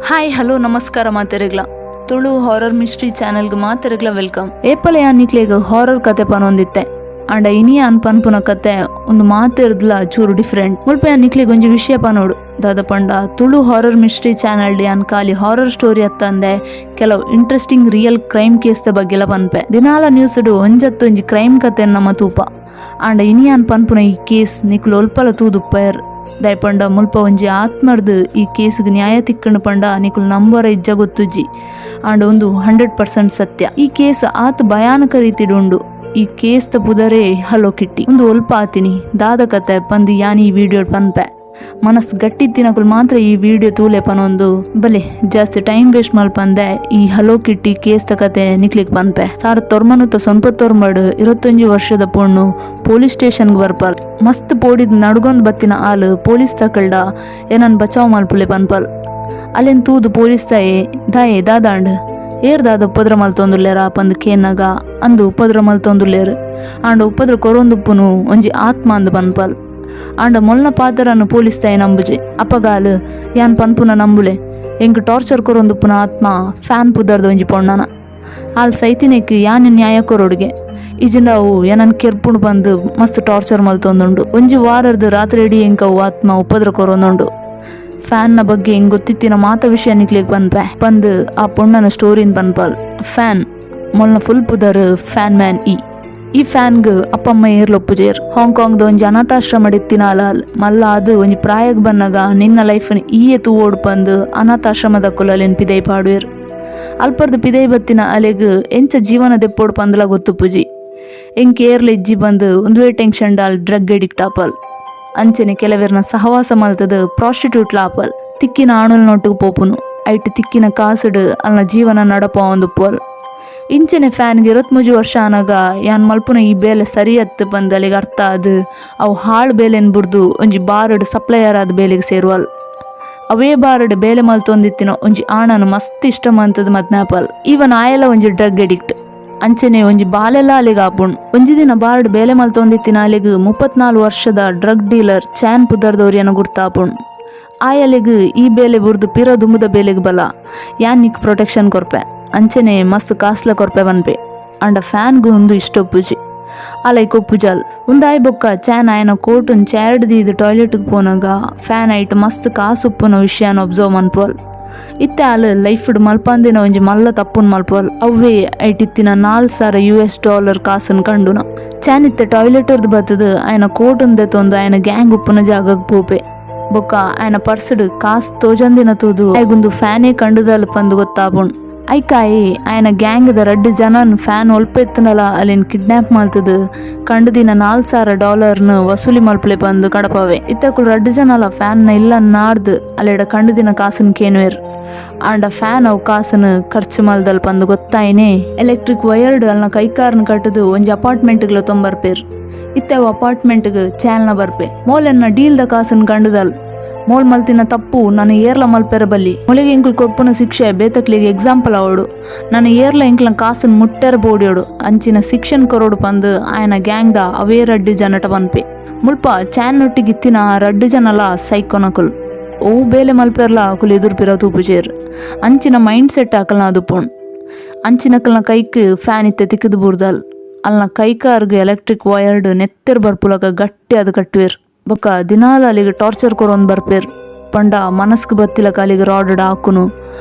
Hi hello ನಮಸ್ಕಾರ ಮಾತೆರೆಗ್ಲ Tulu horror mystery ಚಾನೆಲ್ಗೆ ಮಾತೆರೆಗ್ಲ welcome. ಏಪಲೆ ಯಾನಿಕ್ಲೆಗ್ horror ಕತೆ ಪನೊಂದಿತ್ತೆ ಅಂಡ ಇನಿಯ ಅನ್ಪನ್ಪುನ ಕತೆ ಒಂದು ಮಾತೆರ್ದ್ಲ ಚೂರು ಡಿಫ್ರೆಂಟ್. ಮುಲ್ಪ ಯಾನಿಕ್ಲೆಗ್ ಒಂಜಿ ವಿಷಯ ಪನೋಡು ದಾದ ಪಂಡ ತುಳು ಹಾರರ್ ಮಿಸ್ಟ್ರಿ ಚಾನೆಲ್ ಡಿ ಅನ್ಕಾಲಿ ಹಾರರ್ ಸ್ಟೋರಿ ಅತ್ತಂದೆ ಕೆಲವು ಇಂಟ್ರೆಸ್ಟಿಂಗ್ ರಿಯಲ್ ಕ್ರೈಮ್ ಕೇಸ್ ದ ಬಗ್ಗೆಲ ಪನ್ಪೆ. ದಿನಾಲ ನ್ಯೂಸ್ಡು ಒಂಜತ್ತೊಂಜಿ ಕ್ರೈಮ್ ಕತೆ ನಮ್ಮ ತೂಪ ಅಂಡ ಇನಿಯ ಅನ್ಪನ್ಪುನ ಈ ಕೇಸ್ ನಿಕ್ಲು ಒಲ್ಪಲ ತೂದುಪ್ಪಯರ್ ದಯಪಂಡ ಮುಲ್ಪ ಒಂಜಿ ಆತ್ಮರ್ದು ಈ ಕೇಸ್ಗೆ ನ್ಯಾಯ ತಿಕ್ಕಂಡು ಪಂಡ ನಿಕುಲು ನಂಬರ ಇಜ್ಜ ಗೊತ್ತುಜ್ಜಿ ಅಂಡ್ ಒಂದು 100% ಸತ್ಯ. ಈ ಕೇಸ್ ಆತ್ ಭಯಾನಕ ರೀತಿಡುಂಡು. ಈ ಕೇಸ್ ದ ಪುದರೇ ಹಲೋ ಕಿಟ್ಟಿ ಒಂದು ಒಲ್ಪ ಆತಿನಿ ದಾದ ಕತೆ ಪಂದು ಯಾನಿ ಈ ವಿಡಿಯೋ ಪನ್ಪೆ ಮನಸ್ಸು ಗಟ್ಟಿತ್ತಿನಕುಲು ಮಾತ್ರ ಈ ವಿಡಿಯೋ ತೂಲೆ ಪನೊಂದು ಬಲೆ ಜಾಸ್ತಿ ಟೈಮ್ ವೇಸ್ಟ್ ಮಲ್ಪಂದೆ ಈ ಹಲೋ ಕಿಟ್ಟಿ ಕೇಸ್ ದ ಕತೆ ನಿಕ್ಲಿಕ್ ಪನ್ಪೆ. 1990 21 ವರ್ಷದ ಪೊಣ್ಣು ಪೊಲೀಸ್ ಸ್ಟೇಷನ್ಗೆ ಬರ್ಪಲ್ ಮಸ್ತ್ ಪೋಡಿದ್ ನಡ್ಗೊಂದ್ ಬತ್ತಿನ ಆಲು ಪೊಲೀಸ್ ತಕಲ್ಡ ಏನನ್ ಬಚಾವ್ ಮಲ್ಪುಲೆ ಪನ್ಪಲ್. ಅಲ್ಲೆನ್ ತೂದು ಪೊಲೀಸ್ ದಾಯೆ ದಾದಾಂಡ್ ಏರ್ ದಾದ ಉಪದ್ರ ಮಲ್ತೊಂದುಲ್ಲೇರ ಪಂದ್ ಕೇನಾಗ ಅಂದು ಉಪದ್ರ ಮಲ್ತೊಂದುಲ್ಲೇರು ಆಂಡ ಉಪದ್ರ ಕೊರೊಂದುಪ್ಪುನು ಒಂಜಿ ಆತ್ಮ ಅಂದ್ ಪನ್ಪಲ್. ಆಂಡ ಮೊಲ್ನ ಪಾತರನ್ನು ಪೊಲೀಸ್ ತಾಯಿ ನಂಬುಜೆ ಅಪಗಾಲು ಯಾನ್ ಪನ್ಪುನ ನಂಬುಲೆ ಎಂಕ್ ಟಾರ್ಚರ್ ಕೊರೊಂದುಪ್ಪುನ ಆತ್ಮ ಫ್ಯಾನ್ ಪುದರ್ದ ಒಂಜಿ ಪೊಣ್ಣನ ಆಲ್ ಸೈತಿನೆಕ್ ಯಾನ್ ನ್ಯಾಯ ಕೊರೊಡ್ಗೆ ಇಜಿಂಡಾವು ಏನನ್ ಕೆರ್ಪುಂಡು ಬಂದು ಮಸ್ತ್ ಟಾರ್ಚರ್ ಮಲ್ತೊಂದುಂಡು. ಒಂಜಿ ವಾರರ್ದು ರಾತ್ರಿ ಇಡೀ ಎಂಕವು ಆತ್ಮ ಉಪದ್ರ ಕೊರೊಂದುಂಡು. ಫ್ಯಾನ್ನ ಬಗ್ಗೆ ಹೆಂಗ್ ಗೊತ್ತಿತ್ತಿನ ಮಾತ ವಿಷಯ ನಿಕ್ಲಿಕ್ ಪನ್ಪೆ ಪಂದ್ ಆ ಪೊಣ್ಣನ ಸ್ಟೋರಿನ್ ಪನ್ಪಲ್. ಫ್ಯಾನ್ ಮೊಲ್ನ ಫುಲ್ ಪುದರ್ ಫ್ಯಾನ್ ಮ್ಯಾನ್ ಈ ಫ್ಯಾನ್ಗ್ ಅಪ್ಪಮ್ಮ ಏರ್ಲೊಪ್ಪುಜೇರ್ ಹಾಂಗ್ಕಾಂಗ್ದ ಒಂಜಿ ಅನಾಥಾಶ್ರಮ ಡೆತ್ತಿನಾಲ ಮಲ್ಲ ಅದು ಒಂಜಿ ಪ್ರಾಯಗ್ ಬನ್ನಗ ನಿನ್ನ ಲೈಫ್ನ ಈಯೆ ತೂವೋಡು ಪಂದ್ ಅನಾಥಾಶ್ರಮದ ಕುಲಲೆನ್ ಪಿದೈ ಪಾಡುವೇರ್. ಅಲ್ಪರ್ದು ಪಿದೈ ಬತ್ತಿನ ಅಲೆಗ್ ಎಂಚ ಜೀವನ ದೆಪ್ಪೋಡು ಪಂದ್ಲ ಗೊತ್ತುಪ್ಪುಜಿ ಎಂಕ್ ಏರ್ಲ ಇಜ್ಜಿ ಬಂದು ಒಂದುವೇ ಟೆನ್ಷನ್ ಡಾಲ್ ಡ್ರಗ್ ಎಡಿಕ್ಟ್ ಆಪಲ್. ಅಂಚನೆ ಕೆಲವೆರ್ನ ಸಹವಾಸ ಮಲ್ತದ ಪ್ರಾಸ್ಟಿಟ್ಯೂಟ್ ಲಾಪಲ್ ತಿಕ್ಕಿನ ಆಣುಲ್ ನೊಟ್ಟಿಗೆ ಪೋಪುನು ಐಟ್ ತಿಕ್ಕಿನ ಕಾಸುಡು ಅಲ್ನ ಜೀವನ ನಡಪ ಒಂದು ಪೋಲ್. ಇಂಚನೆ ಫ್ಯಾನ್ಗೆ 23 ವರ್ಷ ಆನಾಗ ಯಾನ್ ಮಲ್ಪುನ ಈ ಬೇಲೆ ಸರಿ ಹತ್ತು ಬಂದು ಅಲ್ಲಿಗೆ ಅರ್ಥ ಅದು ಅವು ಹಾಳು ಬೇಲೆನ್ ಬುಡ್ದು ಒಂಜಿ ಬಾರಡ್ ಸಪ್ಲೈಯರ್ ಆದ ಬೇಲೆಗೆ ಸೇರುವಲ್. ಅವೇ ಬಾರಡ್ ಬೇಲೆ ಮಲ್ತೊಂದಿತ್ತಿನ ಒಂಜಿ ಆಣನು ಮಸ್ತ್ ಇಷ್ಟ ಮಂತದ ಮದ್ನಾಪಲ್. ಇವನ್ ಆಯಲ ಒಂಜಿ ಡ್ರಗ್ ಎಡಿಕ್ಟ್ ಅಂಚನೆ ಒಂಜಿ ಬಾಲೆಲ್ಲ ಅಲ್ಲಿಗೆ ಆಪುಣ್. ಒಂಜಿ ದಿನ ಬಾರಡ್ ಬೇಲೆ ಮಲ್ತೊಂದಿತ್ತಿನ ಅಲ್ಲಿಗೆ 34 ವರ್ಷದ ಡ್ರಗ್ ಡೀಲರ್ ಚಾನ್ ಪುದರ್ದವ್ರಿಯನ ಗುರ್ತಾಪುಣ್. ಆಯಲೆಗ್ ಈ ಬೇಲೆ ಬುರ್ದು ಪಿರ ದುಂಬುದ ಬೇಲೆಗ್ ಬಲ ಯಾನ್ ನಿಕ್ ಪ್ರೊಟೆಕ್ಷನ್ ಕೊರ್ಪೆ ಅಂಚನೆ ಮಸ್ತ್ ಕಾಸ್ಲ ಕೊರ್ಪೆ ಬನ್ಪೆ ಅಂಡ ಫ್ಯಾನ್ಗೂ ಒಂದು ಇಷ್ಟೊಪ್ಪುಜಿ ಅಲೈಕ್ ಒಪ್ಪುಜಲ್ ಉಂದಾಯ್ ಬೊಕ್ಕ ಚಾನ್ ಆಯನ ಕೋಟುನ್ ಚಾರ್ಡ್ದು ಇದು ಟಾಯ್ಲೆಟ್ಗೆ ಪೋನಾಗ ಫ್ಯಾನ್ ಐಟ್ ಮಸ್ತ್ ಕಾಸುಪ್ಪುನ ವಿಷಯನ ಒಬ್ಸರ್ವ್ ಮನ್ಪೋಲ್. ಇತ್ತೆ ಆಲು ಲೈಫ್ಡ್ ಮಲ್ಪಂದಿನ ಒಂಜಿ ಮಲ್ಲ ತಪ್ಪುನ್ ಮಲ್ಪೋಲ್ ಅವೇ ಐಟಿತ್ತಿನ $4,000 ಕಾಸನ್ ಕಂಡುನ. ಚಾನ್ ಇತ್ತೆ ಟಾಯ್ಲೆಟರ್ದು ಬತ್ತದ ಆಯನ ಕೋಟುನ್ ದೆತ್ತೊಂದು ಆಯನ ಗ್ಯಾಂಗ್ ಉಪ್ಪುನ ಜಾಗಗ್ ಪೋಪೆ ಬೊಕ್ಕ ಆಯನ ಪರ್ಸಡ್ ಕಾಸ್ ತೋಜಂದಿನ ತೂದು ಆಯ್ಗೊಂದು ಫ್ಯಾನೇ ಕಂಡುದಲ್ ಪಂದು ಗೊತ್ತಾಪುಣ್. ಐಕಾಯಿ ಆಯನ ಗ್ಯಾಂಗ್ದ 2 ಜನನ್ ಫ್ಯಾನ್ ಒಲ್ಪೆತ್ತನಲ ಅಲ್ಲಿನ್ ಕಿಡ್ನಾಪ್ ಮಲ್ತದ ಕಂಡು ದಿನ $4,000 ವಸೂಲಿ ಮಲ್ಪಲೆ ಬಂದು ಕಡಪವೆ. ಇತ್ತಕುಲು 2 ಜನಲ ಫ್ಯಾನ್ನ ಇಲ್ಲ ನಾಡ್ದು ಅಲ್ಲೆಡ ಕಂಡು ದಿನ ಕಾಸನ್ ಕೇನುವೆರ್ ಆಂಡ ಫ್ಯಾನ್ ಅವು ಕಾಸನ್ ಖರ್ಚು ಮಲ್ದಲ್ ಪಂದು ಗೊತ್ತಾಯ್ನೆ ಎಲೆಕ್ಟ್ರಿಕ್ ವಯರ್ಡ್ ಅಲ್ನ ಕೈಕಾರ್ನ ಕಟ್ಟದು ಒಂಜಿ ಅಪಾರ್ಟ್ಮೆಂಟ್ಗ್ಲ ತೊಂಬರ್ಪೇರ್. ಇತ್ತೆ ಅವು ಅಪಾರ್ಟ್ಮೆಂಟ್ಗ್ ಚಾಲ್ನ ಬರ್ಪೆ ಮೋಲೆನ್ನ ಡೀಲ್ದ ಕಾಸನ್ ಕಂಡುದಲ್ ಮೋಲ್ ಮಲ್ತಿನ ತಪ್ಪು ನಾನು ಏರ್ಲ ಮಲ್ಪೆರ ಬಲ್ಲಿ ಮೊಲೆಗೆ ಎಂಕ್ಲು ಕೊರ್ಪುನ ಶಿಕ್ಷೆ ಬೇತಕ್ಲಿಗೆ ಎಕ್ಸಾಂಪಲ್ ಅವಡು ನಾನು ಏರ್ಲ ಎಂಕ್ಲ ಕಾಸನ್ ಮುಟ್ಟೆರ ಬೋಡಿಯೋಡು ಅಂಚಿನ ಶಿಕ್ಷನ್ ಕೊರೋಡು ಪಂದು ಆಯನ ಗ್ಯಾಂಗ್ದ ಅವೇ 2 ಜನಟ ಪನ್ಪೆ. ಮುಲ್ಪ ಚಾನ್ ನೊಟ್ಟಿಗಿತ್ತಿನ 2 ಜನಲ ಸೈಕೋನಕುಲ್ ಓ ಬೇಲೆ ಮಲ್ಪೆರ್ಲ ಅಕುಲು ಎದುರ್ಪಿರ ತೂಪುಜೇರ್ ಅಂಚಿನ ಮೈಂಡ್ ಸೆಟ್ ಆಕಲ್ನ ಅದುಪುಣ್. ಅಂಚಿನಕಲ್ನ ಕೈಕ್ ಫ್ಯಾನ್ ಇತ್ತೆ ತಿಕ್ಕದು ಬುರ್ದಲ್ ಅಲ್ನ ಕೈಕಾರ್ಗೆ ಎಲೆಕ್ಟ್ರಿಕ್ ವಯರ್ಡ್ ನೆತ್ತೆರ್ ಬರ್ಪುಲಕ ಗಟ್ಟಿ ಅದು ಕಟ್ಟುವೆರ್ ಬೊಕ್ಕ ದಿನಾಲ ಅಲ್ಲಿಗೆ ಟಾರ್ಚರ್ ಕೊರೊಂದು ಬರ್ಪೇರ್ ಪಂಡ ಮನಸ್ಗೆ ಬತ್ತಿಲಕ ಅಲ್ಲಿಗೆ ರಾಡ್ ಹಾಕುನು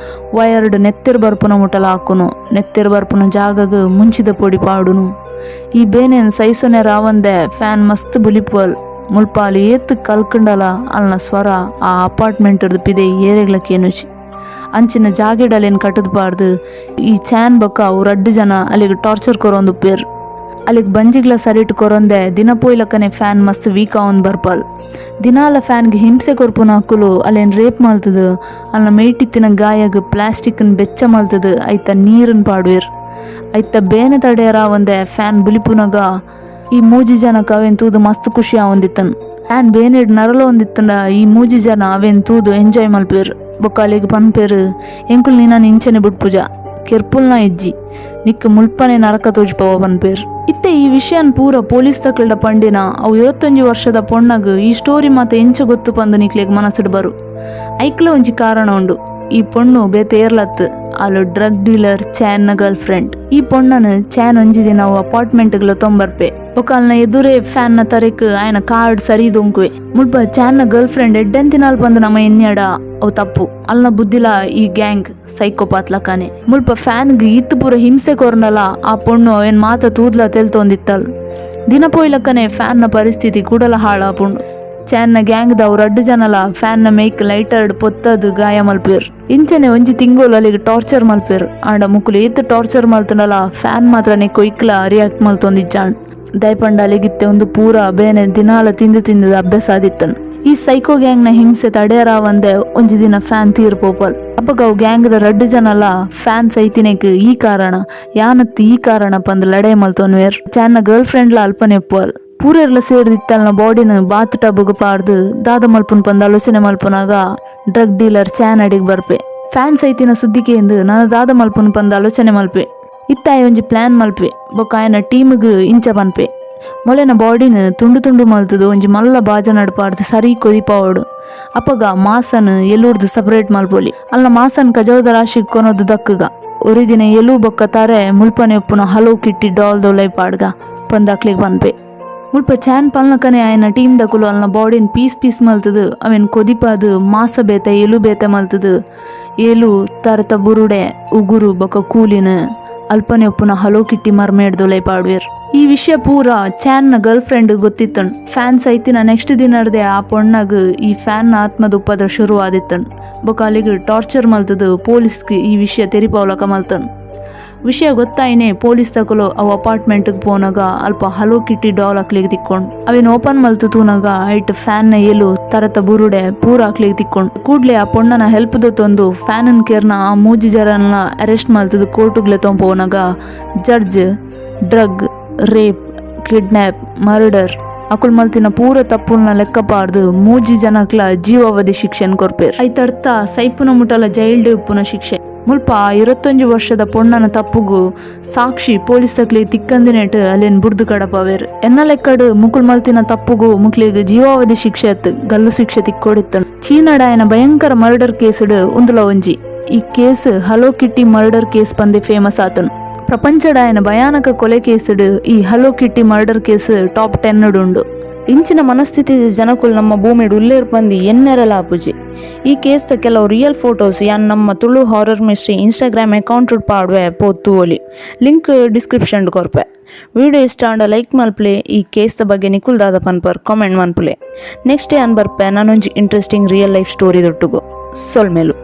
ವಯರ್ಡ್ ನೆತ್ತೆರ್ ಬರ್ಪುನ ಮುಟಲ ಹಾಕುನು ನೆತ್ತೆರ್ ಬರ್ಪುನ ಜಾಗಗ್ ಮುಂಚಿದ ಪೊಡಿ ಪಾಡುನು. ಈ ಬೇನೆನ್ ಸೈಸೊನೆ ರಾವಂದೆ ಫ್ಯಾನ್ ಮಸ್ತ್ ಬುಲಿಪುವಲ್ ಮುಲ್ಪ ಅಲ್ಲಿ ಏತ್ ಕಲ್ಕಂಡಲ ಅಲ್ನ ಸ್ವರ ಆ ಅಪಾರ್ಟ್ಮೆಂಟ್ದು ಪಿದೆ ಏರೆಗ್ಲಕ್ಕೇನುಚಿ ಅಂಚಿನ ಜಾಗೆಡಲೇನು ಕಟ್ಟದ್ಬಾರ್ದು. ಈ ಚಾನ್ ಬೊಕ್ಕ ಅವು 2 ಜನ ಅಲ್ಲಿಗೆ ಟಾರ್ಚರ್ ಕೊರೊಂದು ಪೇರ್ ಅಲ್ಲಿಗೆ ಬಂಜಿಗ್ಲ ಸರಿಟ್ ಕೊರೊಂದೆ ದಿನ ಪೋಯ್ಲಕ್ಕನೆ ಫ್ಯಾನ್ ಮಸ್ತ್ ವೀಕ್ ಅವನ್ ಬರ್ಪಲ್. ದಿನಾಲ ಫ್ಯಾನ್ಗೆ ಹಿಂಸೆ ಕೊರ್ಪುನ ಹಾಕುಲು ಅಲ್ಲೇನು ರೇಪ್ ಮಲ್ತದ ಅಲ್ನ ಮೇಯ್ಟಿತ್ತಿನ ಗಾಯಗ್ ಪ್ಲಾಸ್ಟಿಕ್ನ ಬೆಚ್ಚ ಮಲ್ತದ ಐತ ನೀರನ್ ಪಾಡುವೆರ್ ಐತ ಬೇನೆ ತಡೆಯರ ಒಂದೆ ಫ್ಯಾನ್ ಬುಲಿಪುನಗ ಈ 3 ಜನಕ್ಕೆ ಅವೇನ್ ತೂದು ಮಸ್ತ್ ಖುಷಿ ಆವಂದಿತ್ತನ್. ಫ್ಯಾನ್ ಬೇನೆಡ್ ನರಲ ಒಂದಿತ್ತಂಡ ಈ 3 ಜನ ಅವೇನ್ ತೂದು ಎಂಜಾಯ್ ಮಲ್ಪೇರ್ ಬೊಕ್ಕ ಅಲ್ಲಿಗೆ ಪನ್ಪೇರ್ ಎಂಕುಲ್ ನೀನನ್ ಇಂಚನೆ ಬಿಟ್ಪುಜ ಕೆರ್ಪುಲ್ನ ಇಜ್ಜಿ ನಿಕ್ ಮುಲ್ಪನೆ ನರಕ ತೋಜ್ಪವ ಪನ್ಪೇರ್. ಇತ್ತೆ ಈ ವಿಷಯನ್ ಪೂರ ಪೊಲೀಸ್ ತಕಲ್ಡ ಪಂಡಿನ ಅವು 21 ವರ್ಷದ ಪೊಣ್ಣಗ್ ಈ ಸ್ಟೋರಿ ಮಾತ ಎಂಚ ಗೊತ್ತು ಪಂದು ನಿಕ್ಲೆಗ್ ಮನಸ್ಸಿಡ್ ಬರು. ಐಕ್ಲ ಒಂಜಿ ಕಾರಣ ಉಂಡು ಈ ಪೊಣ್ಣು ಬೇತೆ ಏರ್ಲತ್ತು ಅಲ್ಲ ಡ್ರಗ್ ಡೀಲರ್ ಚಾನ್ನ ಗರ್ಲ್ ಫ್ರೆಂಡ್. ಈ ಪೊಣ್ಣನು ಚಾನ್ ಒಂಜಿದಿ ನಾವು ಅಪಾರ್ಟ್ಮೆಂಟ್ಗಳ ತೊಂಬರ್ಪೆ ಬೊಕಾಲ್ನ ಎದುರೇ ಫ್ಯಾನ್ ನ ತರೆಕ್ ಆಯ್ನ ಕಾರ್ಡ್ ಸರಿ ದೊಂಕುವೆ ಮುಲ್ಪ ಚಾನ್ನ ಗರ್ಲ್ ಫ್ರೆಂಡ್ ಎಡ್ಡೆಂತಿನಾಲ್ ಬಂದು ನಮ್ಮ ಎನ್ಯಾಡ ಅವು ತಪ್ಪು ಅಲ್ನ ಬುದ್ಧಿಲ ಈ ಗ್ಯಾಂಗ್ ಸೈಕೋಪಾತ್ ಲಕಾನೆ ಮುಲ್ಪ ಫ್ಯಾನ್ಗೆ ಇತ್ತು ಪೂರ ಹಿಂಸೆ ಕೊರ್ನಲ ಆ ಪೊಣ್ಣು ಅವೇನ್ ಮಾತ ತೂದ್ಲ ತೆಲ್ತೊಂದಿತ್ತಲ್ ದಿನ ಪೋಯ್ಲಕ್ಕನೆ ಫ್ಯಾನ್ ನ ಪರಿಸ್ಥಿತಿ ಕೂಡಲ ಹಾಳಾಪುಂಡು. ಚಾನ್ನ ಗ್ಯಾಂಗ್ದ ಅವ್ರು 2 ಜನಲ ಫ್ಯಾನ್ ನ ಮೇಕ್ ಲೈಟರ್ಡ್ ಪೊತ್ತದು ಗಾಯ ಮಲ್ಪೇರ್ ಇಂಚನೆ ಒಂಜಿ ತಿಂಗೋಲು ಅಲ್ಲಿಗೆ ಟಾರ್ಚರ್ ಮಲ್ಪೇರ್ ಆಂಡ ಮುಕ್ಕುಲು ಏತ್ ಟಾರ್ಚರ್ ಮಲ್ತನಲ ಫ್ಯಾನ್ ಮಾತ್ರ ನೆಕ್ಕು ಇಕ್ಲ ರಿಯಾಕ್ಟ್ ಮಲ್ತೊಂದಿಜ್ಜಾಂಡ್ ದಯಪಂಡ ಅಲ್ಲಿಗಿತ್ತೆ ಒಂದು ಪೂರ ಬೇನೆ ದಿನಾಲ ತಿಂದು ಅಭ್ಯಾಸ ಆದಿತ್ತನ್. ಈ ಸೈಕೋ ಗ್ಯಾಂಗ್ ನ ಹಿಂಸೆ ತಡೆಯರಾವಂದೆ ಒಂಜಿ ದಿನ ಫ್ಯಾನ್ ತೀರ್ಪೋಪಲ್ ಅಪ್ಪಗ ಅವು ಗ್ಯಾಂಗ್ದ 2 ಜನಲ ಫ್ಯಾನ್ ಸೈತಿನೆಕ್ ಈ ಕಾರಣ ಯಾನತ್ತು ಈ ಕಾರಣ ಪಂದ್ ಲಡೆ ಮಲ್ತೊನ್ವೇರ್ ಚಾನ್ನ ಗರ್ಲ್ ಫ್ರೆಂಡ್ಲ ಅಲ್ಪನೆ ಎಪ್ಪುವಲ್ ಪೂರೆರ್ಲ ಸೇರ್ದಿತ್ತಲ್ನ ಬಾಡಿನ ಬಾತ್ ಟಬ್ಗೆ ಪಾರ್ದು ದಾದ ಮಲ್ಪುನ್ ಪಂದ್ ಆಲೋಚನೆ ಮಲ್ಪುನಾಗ ಡ್ರಗ್ ಡೀಲರ್ ಚಾನ್ ಅಡಿಗೆ ಬರ್ಪೆ ಫ್ಯಾನ್ ಸೈತಿನ ಸುದ್ದಿಕೆಂದು ನಾನು ದಾದ ಮಲ್ಪುನ್ ಪಂದ್ ಆಲೋಚನೆ ಮಲ್ಪೆ ಇತ್ತಾಯಿ ಒಂಜಿ ಪ್ಲಾನ್ ಮಲ್ಪೆ ಬೊಕ್ಕ ಆಯ್ನ ಟೀಮ್ಗ್ ಇಂಚ ಪನ್ಪೆ ಮೊಳೆನ ಬಾಡಿನ ತುಂಡು ತುಂಡು ಮಲ್ತದು ಒಂಜಿ ಮಲ್ಲ ಬಾಜ ನಡ್ಪಾರ್ದು ಸರಿ ಕೊದಿಪಾವಡು ಅಪ್ಪಗ ಮಾಸನ್ ಎಲ್ಲೂರ್ದು ಸಪರೇಟ್ ಮಲ್ಪೊಲಿ ಅಲ್ಲ ಮಾಸನ್ ಕಜೌದ ರಾಶಿಗ್ ಕೊನೋದು ದಕ್ಕಗ ಒರಿದಿನ ಎಲು ಬೊಕ್ಕ ತಾರೆ ಮುಲ್ಪನೆ ಉಪ್ಪುನ ಹಲೋ ಕಿಟ್ಟಿ ಡಾಲ್ ದೊಲೈ ಪಾಡ್ಗ ಪಂದಾಕ್ಲಿಗ್ ಪನ್ಪೆ ಮುಲ್ಪ ಚಾನ್ ಪಲ್ನಕನೆ ಆಯ್ನ ಟೀಮ್ ದಕುಲು ಅಲ್ನ ಬಾಡಿನ್ ಪೀಸ್ ಮಲ್ತದು ಅವೆನ್ ಕೊದಿಪಾದು ಮಾಸ ಬೇತೆ ಎಲು ಬೇತೆ ಮಲ್ತದು ಏಲು ತರತ ಬುರುಡೆ ಉಗುರು ಬೊಕ ಕೂಲಿನ ಅಲ್ಪನೆ ಉಪ್ಪುನ ಹಲೋ ಕಿಟ್ಟಿ ಮರ್ಮೇಡ್ದೊಲೈ ಪಾಡ್ವೇರ್. ಈ ವಿಷಯ ಪೂರ ಚಾನ್ನ ಗರ್ಲ್ ಫ್ರೆಂಡ್ ಗೊತ್ತಿತ್ತಣ್ ಫ್ಯಾನ್ ಸೈತಿನ ನೆಕ್ಸ್ಟ್ ದಿನಡ್ದೆ ಆ ಪೊಣ್ಣಾಗ ಈ ಫ್ಯಾನ್ ಆತ್ಮದ ಉಪದ್ರ ಶುರು ಆದಿತ್ತಣ್ ಬೊಕ ಅಲ್ಲಿಗೆ ಟಾರ್ಚರ್ ಮಲ್ತದು ಪೊಲೀಸ್ಗೆ ಈ ವಿಷಯ ತೆರಿಪವಲಕ ಮಲ್ತಣ್. ವಿಷಯ ಗೊತ್ತಾಯಿನೇ ಪೊಲೀಸ್ ತಕಲು ಅವು ಅಪಾರ್ಟ್ಮೆಂಟ್ಗೆ ಪೋನಾಗ ಅಲ್ಪ ಹಲೋ ಕಿಟ್ಟಿ ಡಾಲ್ ಹಾಕ್ಲಿಗೆ ತಿಕ್ಕೊಂಡು ಅವೇನು ಓಪನ್ ಮಲ್ತು ತೂನಾಗ ಐಟ್ ಫ್ಯಾನ್ ನ ಎಲು ತರತ ಬುರುಡೆ ಪೂರ ಹಾಕ್ಲಿಗೆ ತಿಕ್ಕೊಂಡು ಕೂಡ್ಲೆ ಆ ಪೊಣ್ಣನ ಹೆಲ್ಪ್ ದೊತ್ತೊಂದು ಫ್ಯಾನ್ ಕೇರ್ನ ಆ 3 ಜನನ ಅರೆಸ್ಟ್ ಮಲ್ತದು ಕೋರ್ಟುಗ್ಲೆ ತೊಂಪೋನಾಗ judge drug rape kidnap murder ಅಕುಲ್ ಮಲ್ತಿನ ಪೂರ ತಪ್ಪುಲ್ನ ಲೆಕ್ಕ ಪಾರ್ದು 3 ಜನಕ್ಲ ಜೀವಾವಧಿ ಶಿಕ್ಷೆನ್ ಕೊರ್ಪೇರ್ ಐತರ್ಥ ಸೈಪುನ ಮುಟಲ ಜೈಲ್ಡ್ ಉಪ್ಪುನ ಶಿಕ್ಷೆ ಮುಲ್ಪ 21 ವರ್ಷದ ಪೊಣ್ಣನ ತಪ್ಪುಗು ಸಾಕ್ಷಿ ಪೊಲೀಸ್ ತಕ್ಲಿ ತಿಕ್ಕಂದಿನೇಟ್ ಅಲ್ಲೇನ್ ಬುರ್ದು ಕಡಪವೇರ್ ಎನ್ನ ಲೆಕ್ಕಡ್ ಮುಕುಲ್ ಮಲ್ತಿನ ತಪ್ಪುಗು ಮುಕ್ಲಿಗೆ ಜೀವಾವಧಿ ಶಿಕ್ಷೆ ಗಲ್ಲು ಶಿಕ್ಷೆ ತಿಕ್ಕೊಡಿತ್ತ. ಚೀನಾಡಾಯನ ಭಯಂಕರ ಮರ್ಡರ್ ಕೇಸ್ಡ್ ಉಂದುಲ ಒಂಜಿ ಈ case Hello Kitty murder case ಪಂದೆ ಫೇಮಸ್ ಆತನು. ಪ್ರಪಂಚಡಾಯನ ಭಯಾನಕ ಕೊಲೆ ಕೇಸ್ಡ್ ಈ Hello Kitty murder case top 10 ಉಂಡು. ಇಂಚಿನ ಮನಸ್ಥಿತಿ ಜನಕುಲ್ ನಮ್ಮ ಭೂಮಿಡ್ ಉಲ್ಲೇರ್ ಪಂದಿ ಎನ್ನೆರಲಾಪುಜಿ. ಈ ಕೇಸ್ದ ಕೆಲವು ರಿಯಲ್ ಫೋಟೋಸ್ ಯಾನ್ ನಮ್ಮ Tulu horror mystery Instagram account ಪಾಡ್ವೆ ಪೋತು ಒಲಿ ಲಿಂಕ್ ಡಿಸ್ಕ್ರಿಪ್ಷನ್ ಕೊರ್ಪೆ. ವಿಡಿಯೋ ಇಷ್ಟ ಆಂಡ ಲೈಕ್ ಮಲ್ಪಲೆ ಈ ಕೇಸ್ದ ಬಗ್ಗೆ ನಿಕುಲ್ ದಾದ ಪನ್ಪರ್ ಕಾಮೆಂಟ್ ಮನ್ಪುಲೆ. ನೆಕ್ಸ್ಟ್ ಡೇ ಅನ್ಬರ್ಪೆ ನಾನೊಂಜಿ ಇಂಟ್ರೆಸ್ಟಿಂಗ್ ರಿಯಲ್ ಲೈಫ್ ಸ್ಟೋರಿ ದೊಟ್ಟುಗು ಸೊಲ್ಮೇಲು.